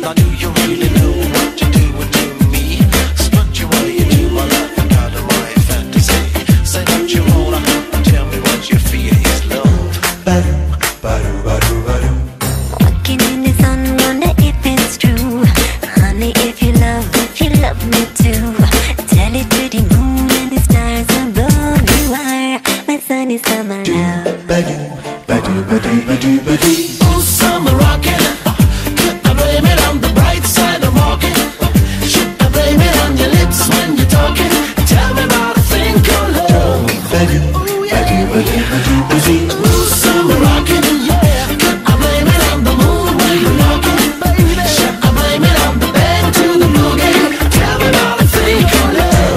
Now do you really know what you're doing to me? Strut your way into my life and out of my fantasy. Say that you wanna tell me what you feel is love. Walking in the sun, wonder if it's true. Honey, if you love me too. Tell it to the moon and the stars above. You are my sunny summer love. Oh, summer rockin', could I blame it on the bright side of walking? Should I blame it on your lips when you're talking? Tell me about a thing called love. Oh yeah. Oh, summer rockin', yeah. Could I blame it on the moon when you're knocking? Should I blame it on the bed to the boogie? Tell me about a thing called love.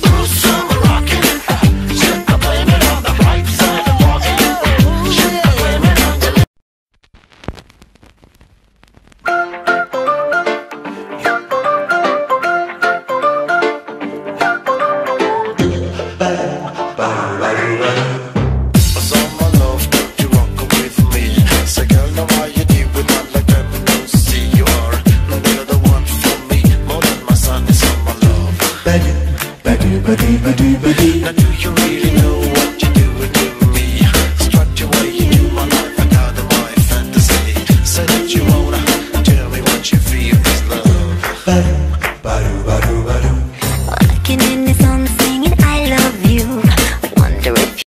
Oh, summer rockin', should I blame it on the bright side of walking? Should I blame it on the summer love, could you rock with me? Say girl, now why you do it not like them don't see you are? You're the one for me, more than my sun is summer love. Now do you really know what you're doing to me? Strut your way into my life and out of my fantasy. Say that you wanna tell me what you feel is love.